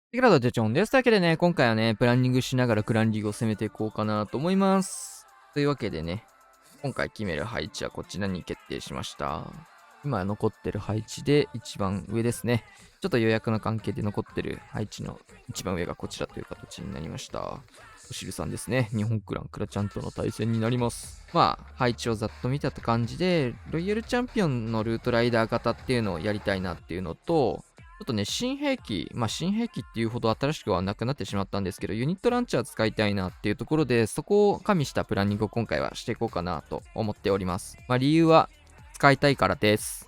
テキラドジョチョンです。というわけでね、今回はね、プランニングしながらクランリーグを攻めていこうかなと思います。というわけでね、今回決める配置はこちらに決定しました。今残ってる配置で一番上ですね。ちょっと予約の関係で残ってる配置の一番上がこちらという形になりました。おしるさんですね。日本クランクラチャンとの対戦になります。まあ、配置をざっと見たって感じで、ロイヤルチャンピオンのルートライダー型っていうのをやりたいなっていうのと、ちょっとね、新兵器、新兵器っていうほど新しくはなくなってしまったんですけど、ユニットランチャー使いたいなっていうところで、そこを加味したプランニングを今回はしていこうかなと思っております。理由は使いたいからです。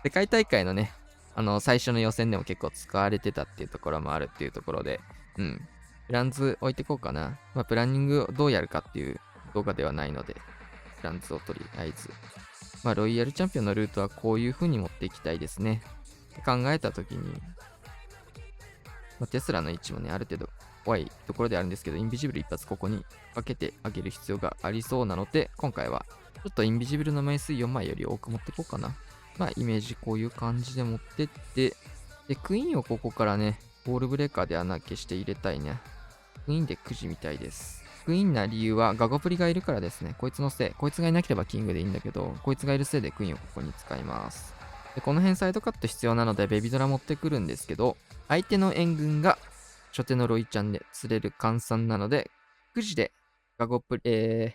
世界大会のね、最初の予選でも結構使われてたっていうところもあるっていうところで、プランズ置いてこうかな。プランニングをどうやるかっていう動画ではないので、プランズをとりあえず。ロイヤルチャンピオンのルートはこういう風に持っていきたいですね。考えたときに、テスラの位置もね、ある程度怖いところであるんですけど、インビジブル一発ここにかけてあげる必要がありそうなので、今回はちょっとインビジブルの枚数4枚より多く持っていこうかな。イメージこういう感じで持ってって、で、クイーンをここからね、ボールブレーカーで穴開けして入れたいね。クイーンで9時みたいです。クイーンな理由はガゴプリがいるからですね。こいつのせい。こいつがいなければキングでいいんだけど、こいつがいるせいでクイーンをここに使います。で、この辺サイドカット必要なのでベビドラ持ってくるんですけど、相手の援軍が初手のロイちゃんで釣れる換算なので、9時でガゴプリ、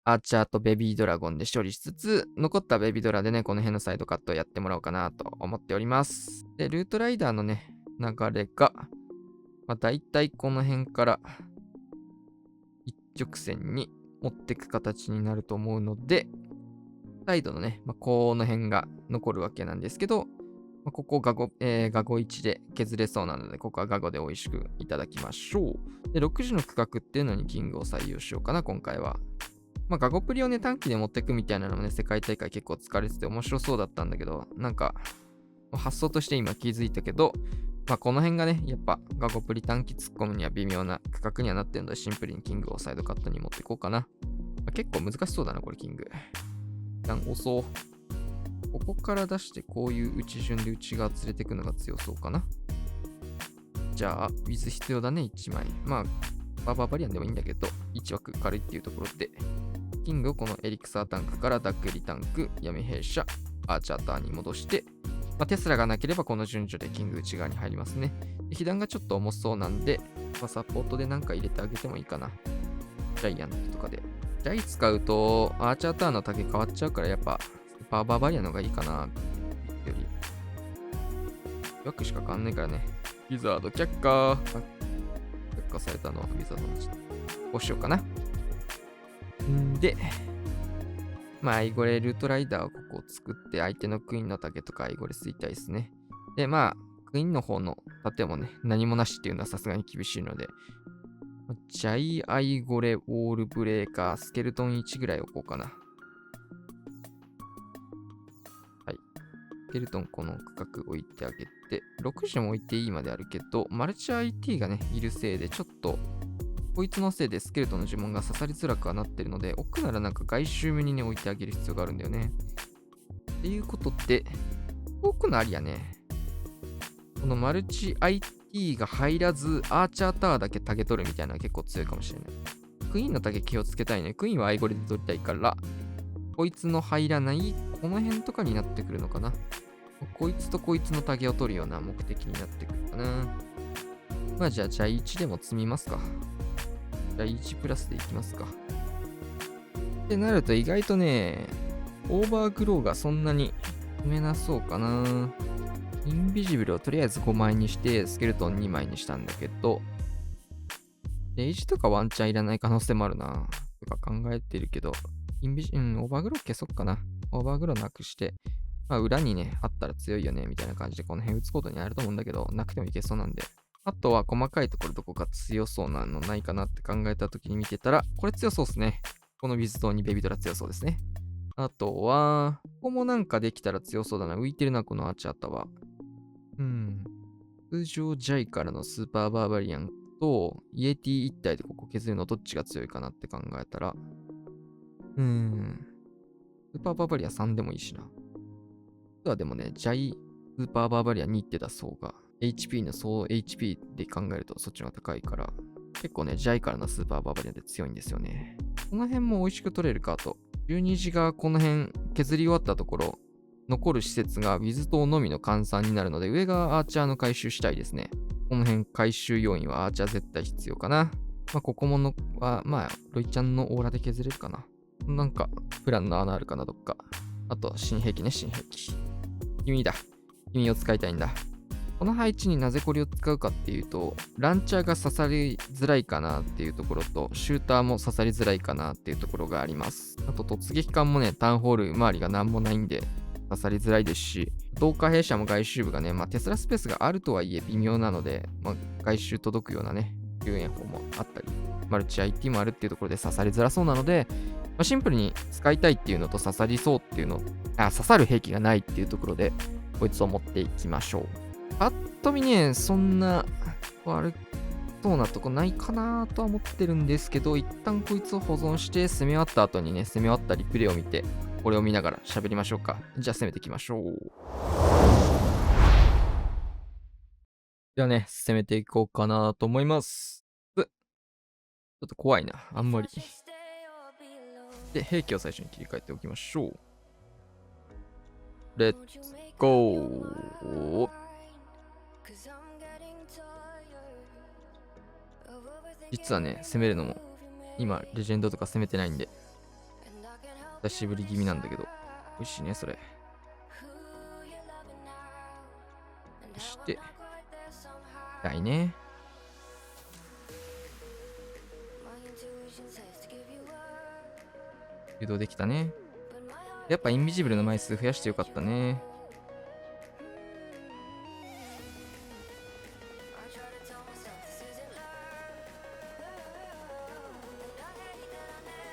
アーチャーとベビードラゴンで処理しつつ、残ったベビードラでね、この辺のサイドカットをやってもらおうかなと思っております。で、ルートライダーのね、流れが、大体この辺から一直線に持っていく形になると思うので、サイドのね、この辺が残るわけなんですけど、ここガゴ、ガゴ1で削れそうなので、ここはガゴで美味しくいただきましょう。で、6時の区画っていうのにキングを採用しようかな、今回は。ガゴプリをね、短期で持ってくみたいなのもね、世界大会結構疲れてて面白そうだったんだけど、なんか、発想として今気づいたけど、この辺がね、やっぱガゴプリ短期突っ込むには微妙な区画にはなってるので、シンプルにキングをサイドカットに持っていこうかな。結構難しそうだな、これキング。一旦押そう。ここから出してこういう打ち順で内側連れてくのが強そうかな。じゃあ、ウィズ必要だね、1枚。バーバリアンでもいいんだけど、1枠軽いっていうところで、キングをこのエリクサータンクからダックリタンク、闇弊社、アーチャーターに戻して、テスラがなければこの順序でキング内側に入りますね。で被弾がちょっと重そうなんで、サポートでなんか入れてあげてもいいかな。ジャイアントとかで。ジャイ使うと、アーチャーターンの竹変わっちゃうから、やっぱ、スーパーバーバリアンの方がいいかな。より。よくしか変わんないからね。ウィザード却下。却下されたのはウィザードのちょっと。こうしようかな。んで、アイゴレルートライダーをここを作って、相手のクイーンの竹とかアイゴレ吸いたいですね。で、クイーンの方の盾もね、何もなしっていうのはさすがに厳しいので、ジャイアイゴレウォールブレーカー、スケルトン1ぐらい置こうかな。はい。スケルトンこの区画置いてあげて、6時も置いていいまであるけど、マルチ IT がね、いるせいで、ちょっと、こいつのせいでスケルトンの呪文が刺さりづらくはなってるので、置くならなんか外周目にね、置いてあげる必要があるんだよね。っていうことで、置くのありやね。このマルチ IT が入らず、アーチャータワーだけタゲ取るみたいなのが結構強いかもしれない。クイーンのタゲ気をつけたいね。クイーンはアイゴレで取りたいから、こいつの入らない、この辺とかになってくるのかな。こいつとこいつのタゲを取るような目的になってくるかな。じゃあ1でも積みますか。じゃあ1プラスでいきますか。ってなると意外とね、オーバーグローがそんなに積めなそうかな。インビジブルをとりあえず5枚にして、スケルトン2枚にしたんだけど、レイジとかワンチャンいらない可能性もあるな。とか考えてるけど、オーバーグロー消そっかな。オーバーグローなくして、裏にね、あったら強いよね、みたいな感じで、この辺打つことにあると思うんだけど、なくてもいけそうなんで。あとは細かいところどこか強そうなのないかなって考えたときに見てたら、これ強そうですね。この水塔にベビドラ強そうですね。あとは、ここもなんかできたら強そうだな。浮いてるな、このアーチャータワー。通常ジャイからのスーパーバーバリアンとイエティ一体でここ削るのどっちが強いかなって考えたら、スーパーバーバリアン3でもいいしな。あとはでもね、ジャイスーパーバーバリアン2って出そうが、HP の総 HP で考えるとそっちの方が高いから、結構ね、ジャイからのスーパーバーバリアンで強いんですよね。この辺も美味しく取れるカード。12時がこの辺削り終わったところ、残る施設がウィズ島のみの換算になるので、上がアーチャーの回収したいですね。この辺回収要員はアーチャー絶対必要かな。まあ、ここものは、まあ、ロイちゃんのオーラで削れるかな。なんか、プランの穴あるかな、どっか。あと、新兵器ね、新兵器。君だ。君を使いたいんだ。この配置になぜこれを使うかっていうと、ランチャーが刺さりづらいかなっていうところと、シューターも刺さりづらいかなっていうところがあります。あと、突撃艦もね、タウンホール周りがなんもないんで、刺さりづらいですし、同化兵舎も外周部がね、まあ、テスラスペースがあるとはいえ微妙なので、まあ、外周届くようなね、救援法もあったり、マルチ IT もあるっていうところで刺さりづらそうなので、まあ、シンプルに使いたいっていうのと刺さりそうっていうの、刺さる兵器がないっていうところで、こいつを持っていきましょう。ぱっと見ね、そんな悪そうなとこないかなとは思ってるんですけど、一旦こいつを保存して攻め終わった後にね、攻め終わったリプレイを見て、これを見ながら喋りましょうか。じゃあ攻めていきましょう。ではね、攻めていこうかなと思います。ちょっと怖いな、あんまり。で、兵器を最初に切り替えておきましょう。レッツゴー。実はね、攻めるのも、今、レジェンドとか攻めてないんで、久しぶり気味なんだけど、美味しいね、それ。そして、痛いね。誘導できたね。やっぱインビジブルの枚数増やしてよかったね。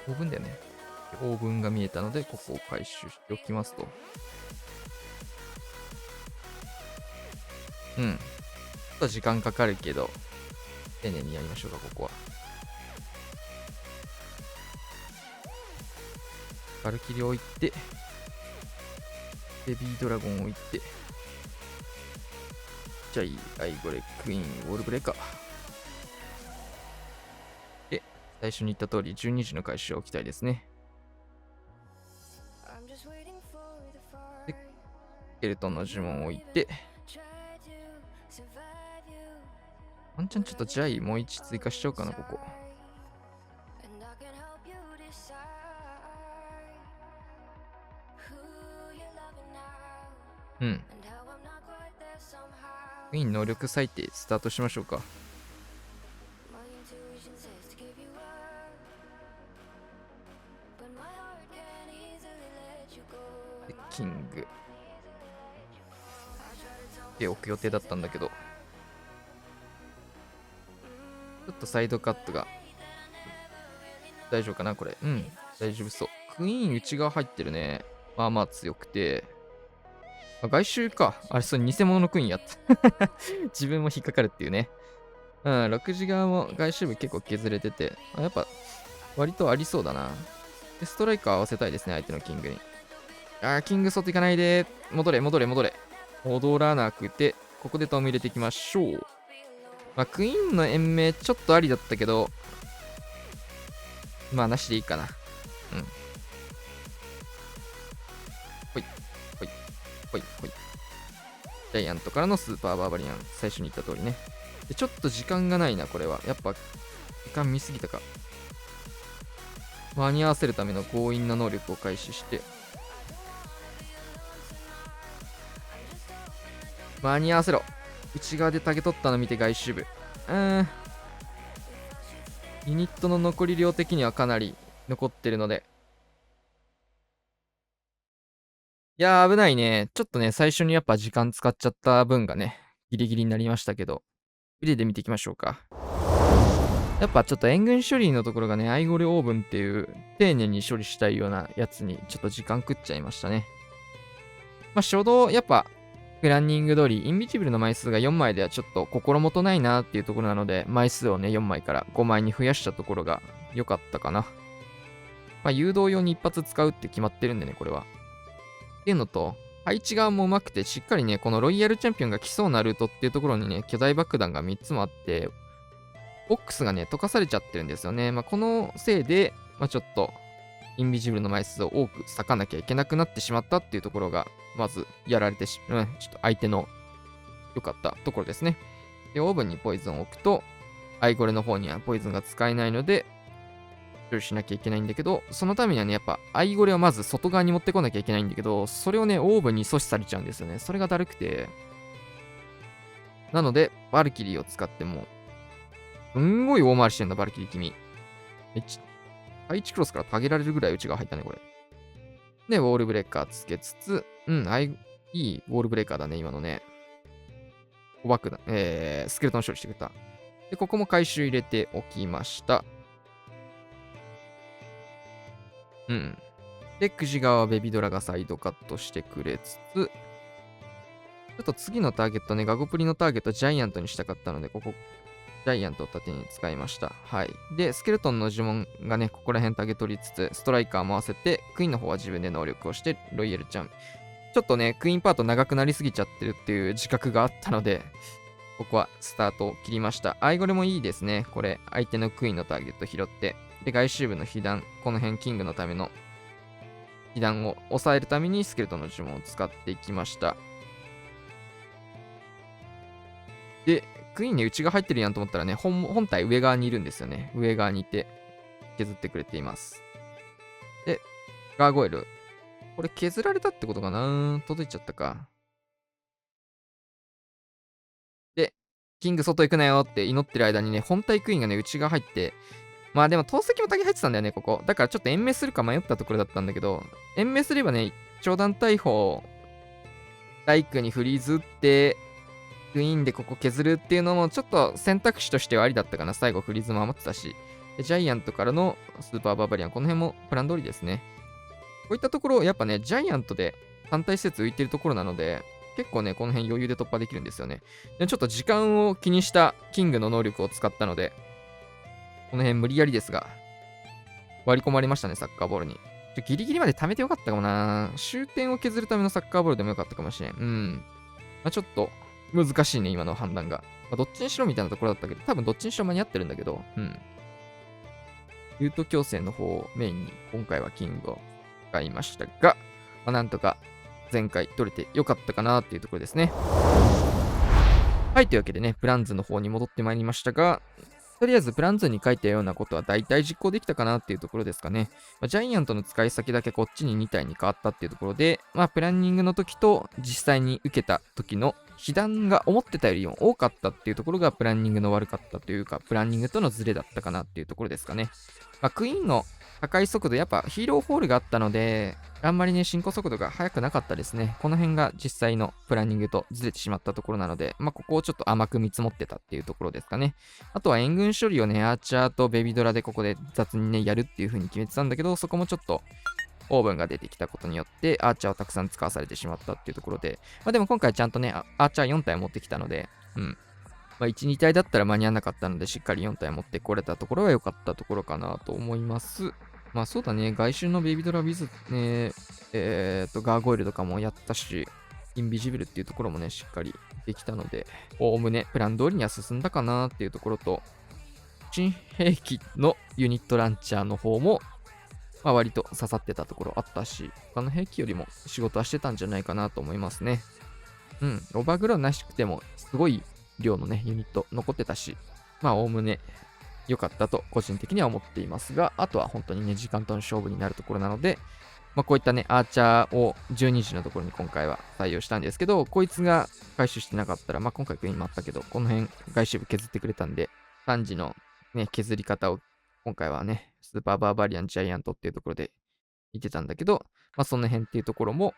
オーブンだよね。オーブンが見えたので、ここを回収しておきますと。ちょっと時間かかるけど、丁寧にやりましょうか、ここは。バルキリ置いて、ベビードラゴン置いて、じゃあアイゴレ、クイーン、ウォールブレーカー。で、最初に言った通り、12時の回収を置きたいですね。で、スケルトンの呪文を置いて、ワンチャンちょっとジャイもう1追加しちゃおうかな、ここ。クイーン能力最低スタートしましょうか。でキングで置く予定だったんだけど、ちょっとサイドカットが大丈夫かなこれ。大丈夫そう。クイーン内側入ってるね。まあまあ強くて、外周か。あれ、それ偽物のクイーンやった。自分も引っかかるっていうね。6時側も外周部結構削れてて、やっぱ割とありそうだな。で、ストライカー合わせたいですね、相手のキングに。キング外行かないで。戻れ。戻らなくて、ここでトム入れていきましょう。クイーンの延命ちょっとありだったけど、まあなしでいいかな。ほい。ジャイアントからのスーパーバーバリアン。最初に言った通りね。で、ちょっと時間がないな、これは。やっぱ、時間見すぎたか。間に合わせるための強引な能力を開始して。間に合わせろ。内側でタゲ取ったの見て外周部。ユニットの残り量的にはかなり残ってるので。いやー危ないね。ちょっとね、最初にやっぱ時間使っちゃった分がね、ギリギリになりましたけど、プレイで見ていきましょうか。やっぱちょっと援軍処理のところがね、アイゴレオーブンっていう丁寧に処理したいようなやつにちょっと時間食っちゃいましたね。初動、やっぱ、プランニング通り、インビジブルの枚数が4枚ではちょっと心もとないなっていうところなので、枚数をね、4枚から5枚に増やしたところが良かったかな。誘導用に一発使うって決まってるんでね、これは。っていうのと、配置側もうまくて、しっかりね、このロイヤルチャンピオンが来そうなルートっていうところにね、巨大爆弾が3つもあって、ボックスがね、溶かされちゃってるんですよね。このせいで、ちょっと、インビジブルの枚数を多く割かなきゃいけなくなってしまったっていうところが、まずやられてちょっと相手の良かったところですね。で、オーブンにポイズンを置くと、アイゴレの方にはポイズンが使えないので、処理しなきゃいけないんだけど、そのためにはね、やっぱ、アイゴレをまず外側に持ってこなきゃいけないんだけど、それをね、オーブンに阻止されちゃうんですよね。それがだるくて。なので、バルキリーを使っても、すんごい大回りしてんだ、バルキリー君。配置クロスから下げられるぐらい内側入ったね、これ。で、ウォールブレーカーつけつつ、いいウォールブレーカーだね、今のね。おバックだ。スケルトン処理してくれた。で、ここも回収入れておきました。で、くじ側はベビドラがサイドカットしてくれつつ、ちょっと次のターゲットね、ガゴプリのターゲットジャイアントにしたかったので、ここ、ジャイアントを縦に使いました。はい。で、スケルトンの呪文がね、ここら辺ターゲット取りつつ、ストライカーも合わせて、クイーンの方は自分で能力をして、ロイヤルちゃん。ちょっとね、クイーンパート長くなりすぎちゃってるっていう自覚があったので、ここはスタートを切りました。アイゴレもいいですね。これ、相手のクイーンのターゲット拾って。で、外周部の被弾、この辺キングのための被弾を抑えるためにスケルトンの呪文を使っていきました。で、クイーンに内が入ってるやんと思ったらね、本体上側にいるんですよね。上側にいて削ってくれています。で、ガーゴイル。これ削られたってことかな？届いちゃったか。で、キング外行くなよって祈ってる間にね、本体クイーンがね、内側入って、でも投石も竹入ってたんだよね、ここ。だからちょっと延命するか迷ったところだったんだけど、延命すればね、長弾大砲、ライクにフリーズ打って、クイーンでここ削るっていうのもちょっと選択肢としてはありだったかな。最後フリーズも余ってたし。でジャイアントからのスーパーバーバリアン。この辺もプラン通りですね。こういったところ、やっぱね、ジャイアントで単体施設浮いてるところなので、結構ね、この辺余裕で突破できるんですよね。でちょっと時間を気にしたキングの能力を使ったので、この辺無理やりですが、割り込まれましたね、サッカーボールに。ギリギリまで貯めてよかったかもな。終点を削るためのサッカーボールでもよかったかもしれん。ちょっと難しいね、今の判断が。どっちにしろみたいなところだったけど、多分どっちにしろ間に合ってるんだけど、ルート強制の方をメインに、今回はキングを使いましたが、なんとか前回取れてよかったかなっていうところですね。はい、というわけでね、プランズの方に戻ってまいりましたが、とりあえずプランズに書いたようなことは大体実行できたかなっていうところですかね。ジャイアントの使い先だけこっちに2体に変わったっていうところで、プランニングの時と実際に受けた時の被弾が思ってたよりも多かったっていうところがプランニングの悪かったというか、プランニングとのズレだったかなっていうところですかね。クイーンの破壊速度、やっぱヒーローホールがあったので、あんまりね、進行速度が速くなかったですね。この辺が実際のプランニングとずれてしまったところなので、ここをちょっと甘く見積もってたっていうところですかね。あとは援軍処理をね、アーチャーとベビドラでここで雑にね、やるっていう風に決めてたんだけど、そこもちょっとオーブンが出てきたことによって、アーチャーをたくさん使わされてしまったっていうところで、でも今回ちゃんとね、アーチャー4体持ってきたので、1、2体だったら間に合わなかったので、しっかり4体持ってこれたところは良かったところかなと思います。そうだね、外周のベビドラビズ、ね、ガーゴイルとかもやったし、インビジブルっていうところもね、しっかりできたので、おおむねプラン通りには進んだかなっていうところと、新兵器のユニットランチャーの方も、割と刺さってたところあったし、他の兵器よりも仕事はしてたんじゃないかなと思いますね。オーバーグラウンドなしくても、すごい量のね、ユニット残ってたし、おおむね良かったと個人的には思っていますが、あとは本当にね、時間との勝負になるところなので、こういったね、アーチャーを12時のところに今回は採用したんですけど、こいつが回収してなかったら、今回クイーンもあったけど、この辺外周部削ってくれたんで、3時のね、削り方を今回はね、スーパーバーバリアンジャイアントっていうところで言ってたんだけど、その辺っていうところも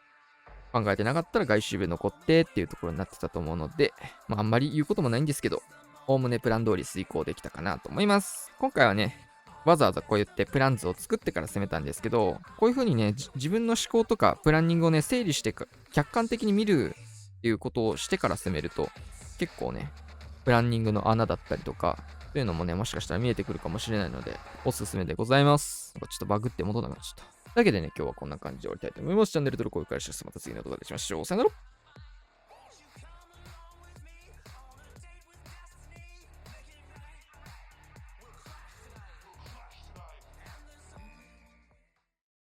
考えてなかったら外周部残ってっていうところになってたと思うので、あんまり言うこともないんですけど、おおむねプラン通り遂行できたかなと思います。今回はね、わざわざこう言ってプラン図を作ってから攻めたんですけど、こういう風にね、自分の思考とかプランニングをね、整理して客観的に見るっていうことをしてから攻めると、結構ね、プランニングの穴だったりとか、そういうのもね、もしかしたら見えてくるかもしれないので、おすすめでございます。ちょっとバグって戻らなくなっちゃった。だけでね、今日はこんな感じで終わりたいと思います。チャンネル登録、高評価、また次の動画でしましょう。さよなら。